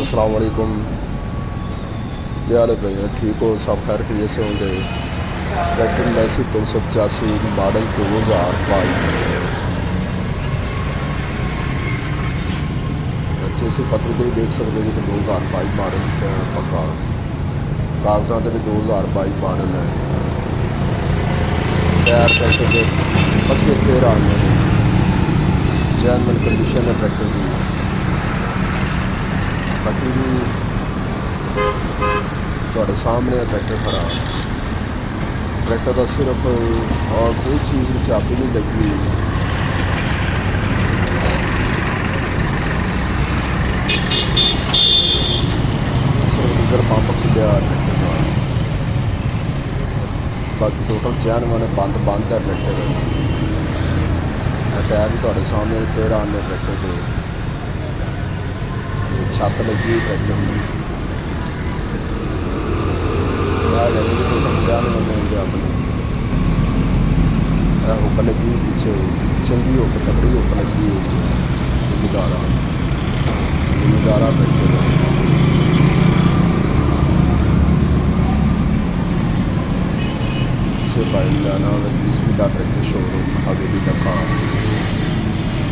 अस्सलाम वालेकुम। क्या हाल है भैया, ठीक हो? सब खैर खैरियत से होंगे। ट्रैक्टर मैसी 385 मॉडल 2022 अच्छे से पत्थर को भी देख सकते हो कि 2022 मॉडल है पक्का। कागजात भी 2022 मॉडल है। टायर ट्रैक्टर के पक्के 13 आने ने, जैनवन कंडीशन है ट्रैक्टर की। बाकी भी ਤੁਹਾਡੇ ਸਾਹਮਣੇ ट्रैक्टर खड़ा। ट्रैक्टर का सिर्फ और कोई चीज़ में चाबी नहीं लगी। सिर्फ डीजल पंप खुलिया ट्रैक्टर का। बाकी टोटल जैनवन बंद है ट्रैक्टर। टायर भी ਤੁਹਾਡੇ सामने 13 आने ट्रैक्टर के। छत लगी ट्रैक्टर में टोटल जैनवन होंगे अपने। हुक लगी पीछे चंगी हुक, तगड़ी हुक लगी हुई है। जिमीदारा ट्रैक्टर है। से भाई लाना बिस्मिल्लाह ट्रैक्टर शोरूम हवेली का काम।